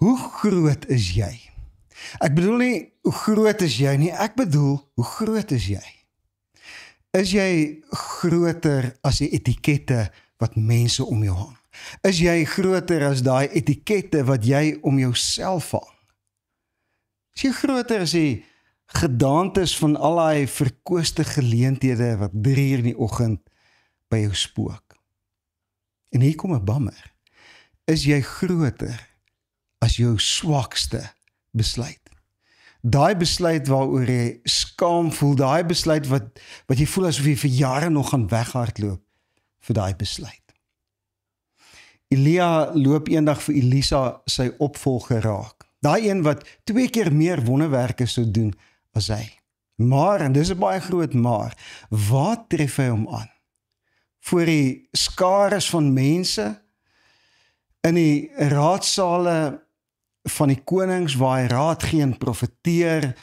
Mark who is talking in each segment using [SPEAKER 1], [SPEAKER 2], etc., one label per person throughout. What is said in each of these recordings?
[SPEAKER 1] Hoe groot is jy? Ek bedoel nie, hoe groot is jy nie, ek bedoel, hoe groot is jy? Is jy groter as die etikette wat mense om jou hang? Is jy groter as daai etikette wat jy om jouself hang? Is jy groter as die gedaantes van al die verkooste geleenthede wat 3 uur in die oggend by jou spook? En hier kom 'n bammer. Is jy groter as jou swakste besluit? Daai besluit waaroor jy skaam voel, daai besluit wat jy voel asof jy vir jare nog gaan weghardloop vir daai besluit. Elia loop eendag vir Elisa sy opvolger raak. Daai een wat 2 keer meer wonderwerke sou doen as hy. Maar, en dis 'n baie groot maar, waar tref hy hom aan? Voor die skares van mense, in die raadsale van die konings waar hy raad gee en profeteer,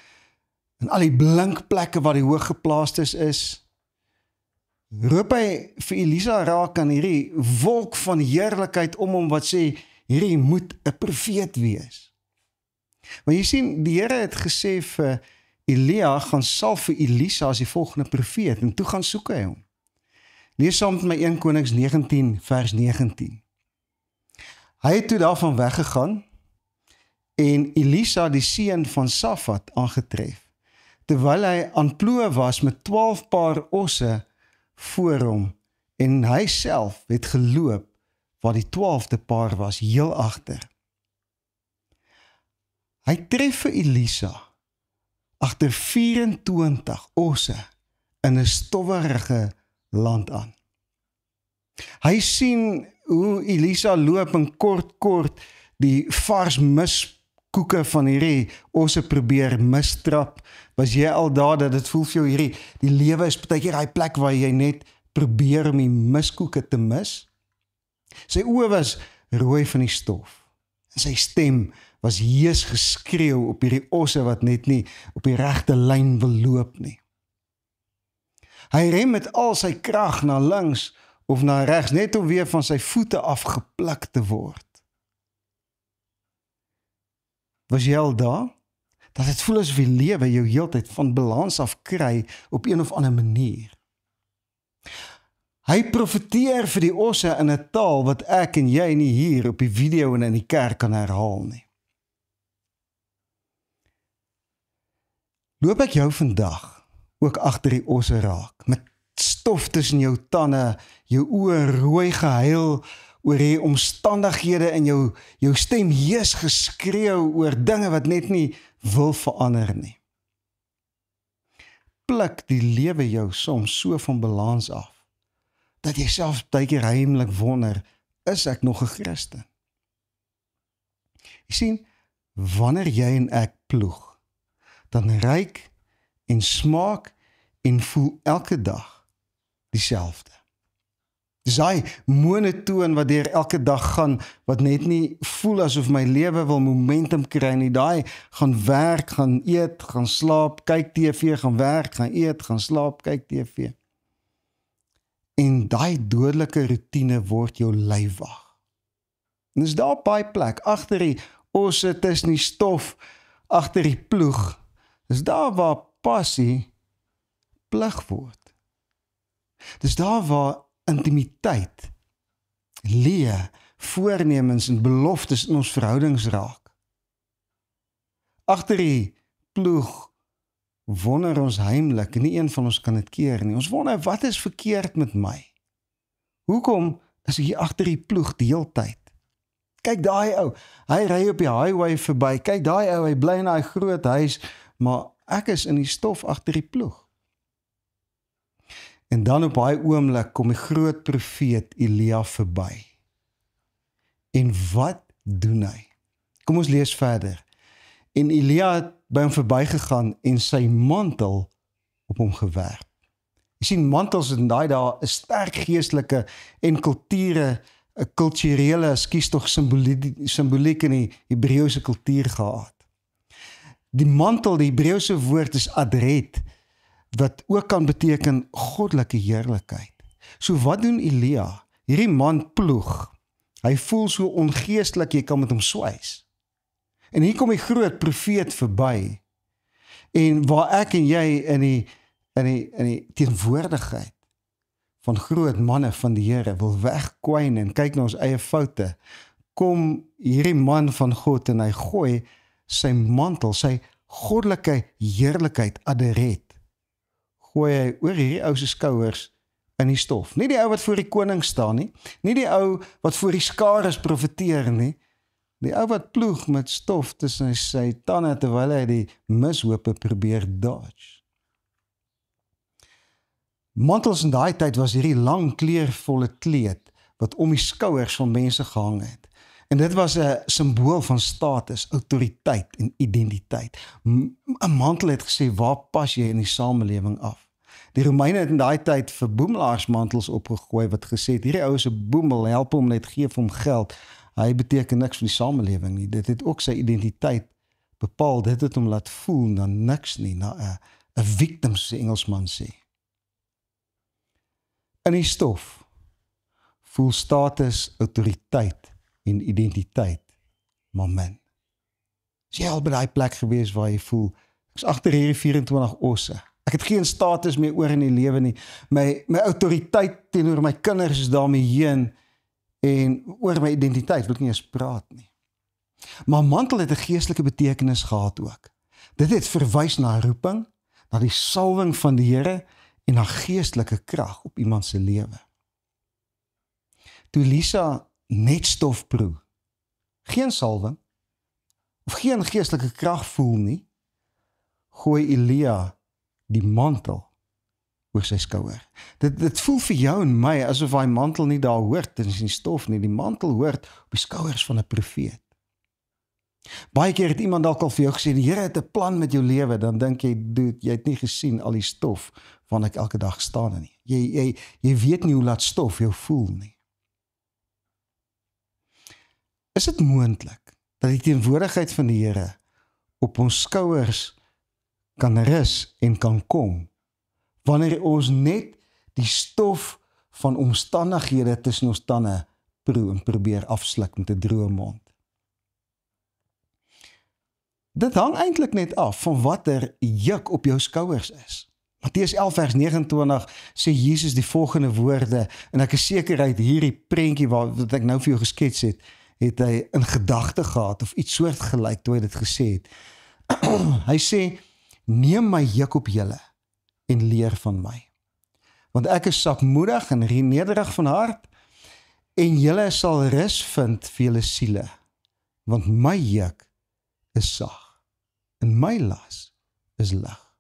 [SPEAKER 1] en al die blink plekke waar die hooggeplaastes is, roep hy vir Elisa raak aan hierdie wolk van heerlikheid om hom wat sê, hierdie moet 'n profeet wees. Maar jy sien, die Here het gesê vir Elia, gaan salf vir Elisa as die volgende profeet, en toe gaan soek hy hom. Lees saam met my 1 Konings 19 vers 19. Hy het toe daarvan weggegaan, en Elisa die seun van Safat aangetref, terwyl hy aan ploeg was met 12 paar osse voor hom, en hy self het geloop waar die 12de paar was, heel agter. Hy tref vir Elisa agter 24 osse in 'n stowwerige land aan. Hy sien hoe Elisa loop en kort die vars miskoeke van hierdie osse probeer mistrap. Was jy al daar dat dit voel vir jou die lewe is partykeer daai plek waar jy net probeer om die miskoeke te mis? Sy oë was rooi van die stof. En sy stem was hees geskreeu op hierdie osse wat net nie op die regte lyn wil loop nie. Hy rem met al sy krag na links of na regs, net om weer van sy voete afgepluk te word. Was jy al daar? Dat het voel asof die lewe jou heeltyd van balans af kry op een of ander manier. Hy profeteer vir die osse in 'n taal wat ek en jy nie hier op die video en in die kerk kan herhaal nie. Loop ek jou vandag ook agter die osse raak, met stof tussen jou tande, jou oë rooi gehuil oor die omstandighede en jou stem hees geskreeu oor dinge wat net nie wil verander nie. Pluk die lewe jou soms so van balans af, dat jy selfs baie keer heimlik wonder, is ek nog 'n Christen? Jy sien, wanneer jy en ek ploeg, dan ruik en smaak en voel elke dag dieselfde. Dis daai monotoon wat deur elke dag gaan, wat net nie voel asof my lewe wil momentum kry nie. Daai gaan werk, gaan eet, gaan slaap, kyk TV, gaan werk, gaan eet, gaan slaap, kyk TV. En daai dodelike roetine word jou lywag. En dis daar op daai plek, agter die osse, tussen die stof, agter die ploeg, dis daar waar passie plig word. Dis daar waar intimiteit, leë, voornemens en beloftes in ons verhoudings raak. Agter die ploeg wonder ons heimlik, en nie een van ons kan dit keer nie. Ons wonder, wat is verkeerd met my? Hoekom is ek hier agter die ploeg die hele tyd? Kyk daai ou, hy ry op die highway verby, kyk daai ou, hy bly in daai groot huis, maar ek is in die stof agter die ploeg. En dan op daai oomblik kom die groot profeet Elia verby. En wat doen hy? Kom ons lees verder. En Elia het by hom verbygegaan en sy mantel op hom gewerp. Jy sien, mantels in daai dae 'n sterk geestelike en kulturele, simboliek in die Hebreëse kultuur gehad. Die mantel, die Hebreëse woord is adret, wat ook kan beteken goddelike heerlikheid. So wat doen Elia? Hierdie man ploeg. Hy voel so ongeestelik, jy kan met hom swys. En hier kom die groot profeet verby. En waar ek en jy in die teenwoordigheid van groot manne van die Here wil wegkwyn en kyk na ons eie foute, kom hierdie man van God en hy gooi sy mantel, sy goddelike heerlikheid aderet, gooi hy oor hierdie ou se skouers in die stof. Nie die ou wat voor die koning staan nie, nie die ou wat voor die skares profeteer nie, die ou wat ploeg met stof tussen sy tande terwyl hy die mishope probeer dodge. Mantels in daai tyd was hierdie lang kleurvolle kleed wat om die skouers van mense gehang het. En dit was 'n simbool van status, autoriteit en identiteit. 'n Mantel het gesê, waar pas jy in die samelewing af? Die Romeine het in daai tyd vir boemelaarsmantels opgegooi wat gesê het, hierdie ou is 'n boemel, help hom net, gee hom geld. Hy beteken niks vir die samelewing nie. Dit het ook sy identiteit bepaal. Dit het hom laat voel na niks nie, na 'n victim, soos die Engelsman sê. In die stof voel status, autoriteit en identiteit maar min. Is jy al by daai plek gewees waar jy voel, ek is agter hierdie 24 osse. Ek het geen status meer oor in die lewe nie. My autoriteit teenoor my kinders is daarmee heen en oor my identiteit wil ek nie eens praat nie. Maar mantel het 'n geestelike betekenis gehad ook. Dit het verwys na roeping, na die salwing van die Here en na geestelike krag op iemand se lewe. Toe Elisa net stof proe, geen salwing of geen geestelike krag voel nie, gooi Elia die mantel oor sy skouer. Dit voel vir jou en my asof hy mantel nie daar hoort in die stof nie. Die mantel hoort op die skouers van 'n profeet. Baie keer het iemand dalk al vir jou gesê, die Here het 'n plan met jou lewe, dan dink jy, dude, jy het nie gesien al die stof waarna ek elke dag staan nie. Jy weet nie hoe laat stof jou voel nie. Is dit moontlik dat die teenwoordigheid van die Here op ons skouers kan rus en kan kom, wanneer ons net die stof van omstandighede tussen ons tande proe en probeer afsluk met 'n droë mond? Dit hang eintlik net af van watter juk op jou skouers is. Matteus 11 vers 29 sê Jesus die volgende woorde, en ek is seker uit hierdie prentjie wat ek nou vir jou geskets het hy in gedagte gehad of iets soortgelyk toe hy dit gesê het. Hy sê, neem my juk op julle en leer van my. Want ek is sagmoedig en nederig van hart, en julle sal rus vind vir julle siele. Want my juk is sag, en my las is lig.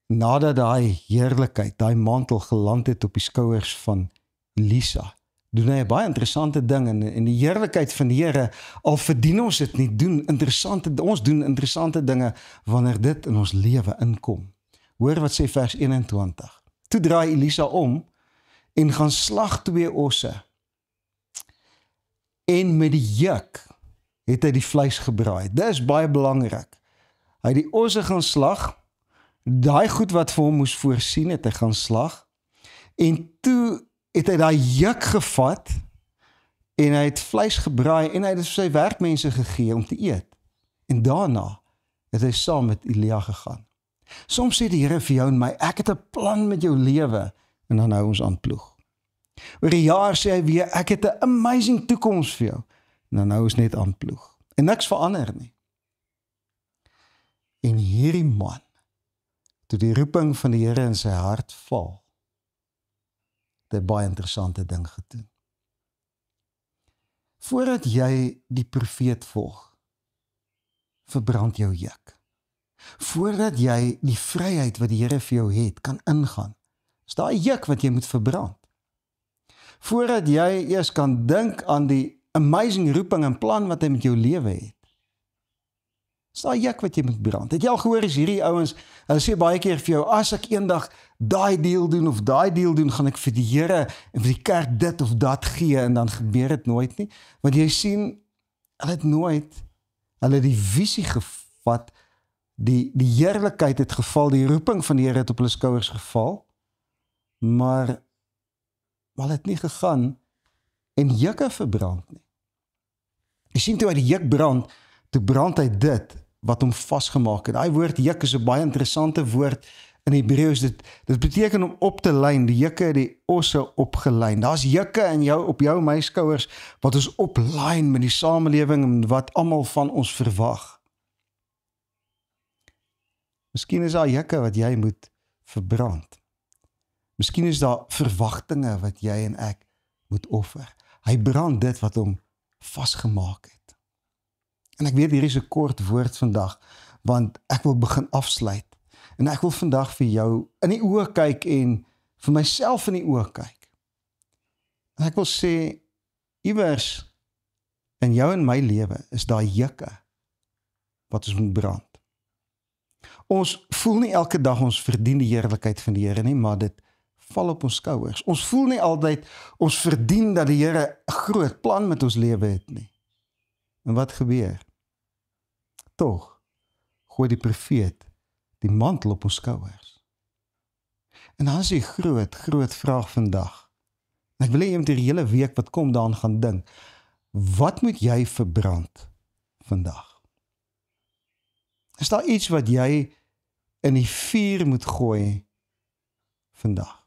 [SPEAKER 1] Nadat daai heerlikheid, daai mantel geland het op die skouers van Elisa, doen hy 'n baie interessante ding, en die heerlikheid van die Here, al verdien ons dit nie, ons doen interessante dinge wanneer dit in ons lewe inkom. Hoor wat sê vers 21. Toe draai Elisa om en gaan slag 2 osse. En met die juk het hy die vleis gebraai. Dit is baie belangrik. Hy het die osse gaan slag, daai goed wat vir hom moes voorsien het hy gaan slag, en toe het hy daai juk gevat, en hy het vleis gebraai, en hy het dit vir sy werkmense gegee om te eet. En daarna het hy saam met Elia gegaan. Soms sê die Here vir jou en my, ek het 'n plan met jou lewe, en dan hou ons aan ploeg. Oor die jaar sê hy weer, ek het 'n amazing toekoms vir jou, en dan hou ons net aan ploeg. En niks verander nie. En hierdie man, toe die roeping van die Here in sy hart val, het 'n baie interessante ding gedoen. Voordat jy die profeet volg, verbrand jou juk. Voordat jy die vryheid wat die Here vir jou het, kan ingaan, is daar 'n juk wat jy moet verbrand. Voordat jy eers kan dink aan die amazing roeping en plan wat hy met jou lewe het, is daar 'n juk wat jy moet brand. Het jy al gehoor, is hierdie ouens, hulle sê baie keer vir jou, as ek eendag daai deal doen of daai deal doen, gaan ek vir die Here en vir die kerk dit of dat gee, en dan gebeur dit nooit nie. Want jy sien, hulle het die visie gevat, die heerlikheid het geval, die roeping van die Here het op hulle skouers geval, maar hulle het nie gegaan en jukke verbrand nie. Die Jy sien toe hy die juk brand, toe brand hy dit wat hom vasgemaak het. Daai woord juk is 'n baie interessante woord in Hebreëus. Dit beteken om op te lyn, die jukke het die osse opgelyn. Daar's jukke in jou, op jou en my skouers, wat ons oplyn met die samelewing en wat almal van ons verwag. Miskien is daar jukke wat jy moet verbrand. Miskien is daar verwagtinge wat jy en ek moet offer. Hy brand dit wat hom vasgemaak het. En ek weet hier is 'n kort woord vandag, want ek wil begin afsluit. En ek wil vandag vir jou in die oë kyk en vir myself in die oë kyk. En ek wil sê, iewers in jou en my lewe is daar jukke wat ons moet brand. Ons voel nie elke dag ons verdien die heerlikheid van die Here nie, maar dit val op ons skouers. Ons voel nie altyd ons verdien dat die Here 'n groot plan met ons lewe het nie. En wat gebeur? Tog gooi die profeet die mantel op ons skouers. En dan is die groot vraag vandag. En ek wil hê jy moet die hele week wat kom daaraan gaan dink. Wat moet jy verbrand vandag? Is daar iets wat jy in die vuur moet gooi vandag?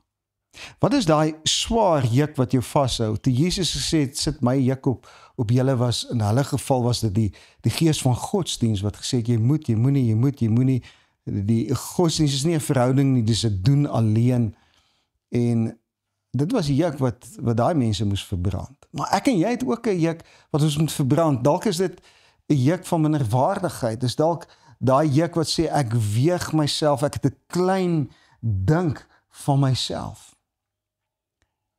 [SPEAKER 1] Wat is daai swaar juk wat jou vashou? Toe Jesus gesê het, sit my juk op julle, was in hulle geval was dit die gees van godsdiens wat gesê het, jy moenie. Die godsdiens is nie 'n verhouding nie, dis 'n doen alleen. En dit was die juk wat daai mense moes verbrand. Maar ek en jy het ook 'n juk wat ons moet verbrand. Dalk is dit 'n juk van minderwaardigheid. Dis dalk daai juk wat sê ek weeg myself, ek het 'n klein dink van myself.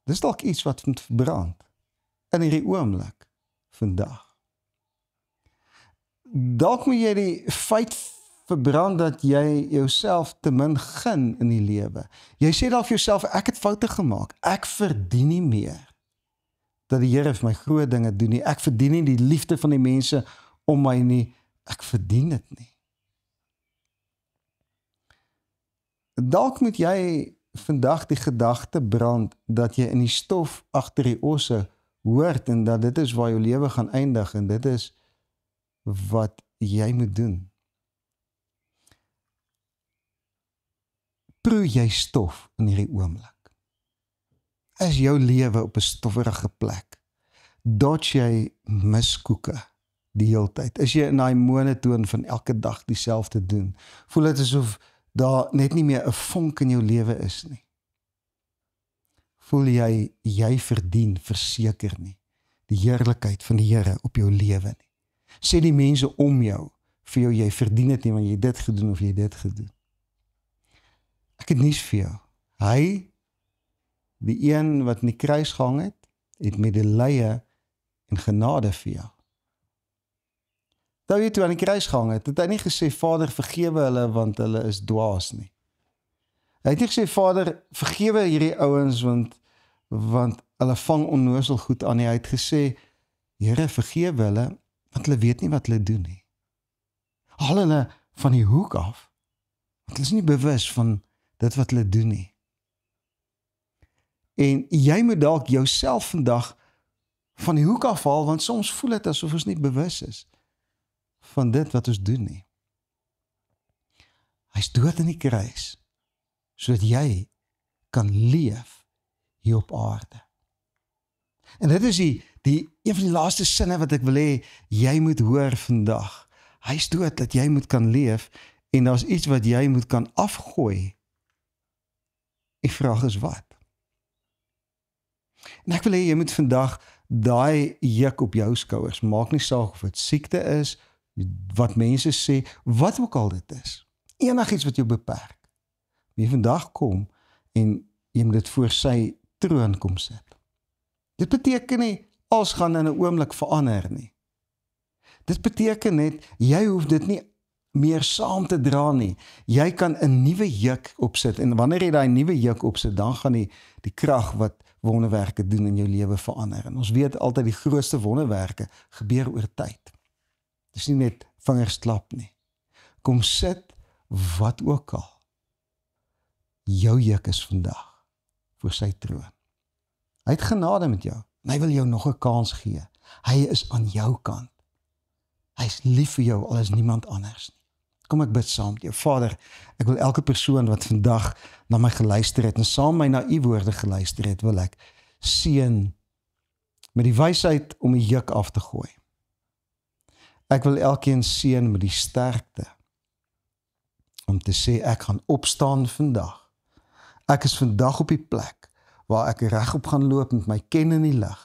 [SPEAKER 1] Dis dalk iets wat moet verbrand in hierdie oomblik vandag. Dalk moet jy die feit verbrand dat jy jouself te min gun in die lewe. Jy sê dalk vir jouself, ek het foute gemaak. Ek verdien nie meer dat die Here vir my groot dinge doen nie. Ek verdien nie die liefde van die mense om my nie. Ek verdien dit nie. Dalk moet jy vandag die gedagte brand dat jy in die stof agter die osse hoort en dat dit is waar jou lewe gaan eindig en dit is wat jy moet doen. Proe jy stof in hierdie oomblik. Is jou lewe op 'n stofferige plek? Dodge jy miskoeke die hele tyd? Is jy in daai monotoon van elke dag dieselfde doen? Voel dit asof daar net nie meer 'n vonk in jou lewe is nie? Voel jy verdien verseker nie die heerlikheid van die Here op jou lewe nie? Sê die mense om jou vir jou, jy verdien dit nie, want jy dit gedoen of jy dit gedoen. Ek het nuus vir jou. Hy, die een wat in die kruis gehang het medelee en genade vir jou. Toe jy toe aan die kruis gehang het hy nie gesê, Vader, vergewe hulle, want hulle is dwaas nie. Hy het nie gesê, Vader, vergewe hierdie ouens, want hulle vang onnoosel goed aan nie. Hy het gesê, Here, vergewe hulle, want hulle weet nie wat hulle doen nie. Haal hulle van die hoek af, want hulle is nie bewus van dit wat hulle doen nie. En jy moet dalk jouself vandag van die hoek afhaal, want soms voel dit asof ons nie bewus is van dit wat ons doen nie. Hy is dood in die kruis, sodat jy kan leef hier op aarde. En dit is een van die laaste sinne wat ek wil hê, jy moet hoor vandag. Hy is dood dat jy moet kan leef, en daar is iets wat jy moet kan afgooi. Die vraag is wat? En ek wil hê, jy moet vandag daai juk op jou skouers, maak nie saak of dit siekte is, wat mense sê, wat ook al dit is, enigiets wat jou beperk, jy vandag kom, en jy moet dit voor sy troon kom sit. Dit beteken nie, alles gaan in 'n oomblik verander nie. Dit beteken net, jy hoef dit nie meer saam te dra nie. Jy kan 'n nuwe juk opsit, en wanneer jy daai nuwe juk opsit, dan gaan die krag wat wonderwerke doen in jou lewe verander. En ons weet altyd die grootste wonderwerke gebeur oor tyd. Dit is nie net vingersklap nie. Kom sit wat ook al. Jou juk is vandag voor sy troon. Hy het genade met jou, en hy wil jou nog 'n kans gee. Hy is aan jou kant. Hy is lief vir jou, al is niemand anders nie. Kom ek bid saam met jou. Vader, ek wil elke persoon wat vandag na my geluister het, en saam my na u woorde geluister het, wil ek seën met die wysheid om die juk af te gooi. Ek wil elkeen seën met die sterkte, om te sê, ek gaan opstaan vandag. Ek is vandag op die plek, waar ek regop gaan loop met my ken in die lig,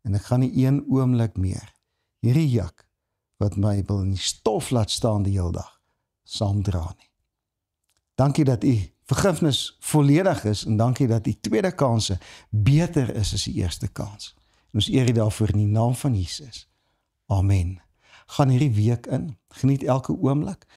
[SPEAKER 1] en ek gaan nie een oomblik meer hierdie juk, wat my wil in die stof laat staan die hele dag, saamdra nie. Dankie dat u vergifnis volledig is, en dankie dat die tweede kanse beter is as die eerste kans. En ons eer u daarvoor in die naam van Jesus. Amen. Gaan hierdie week in, geniet elke oomblik,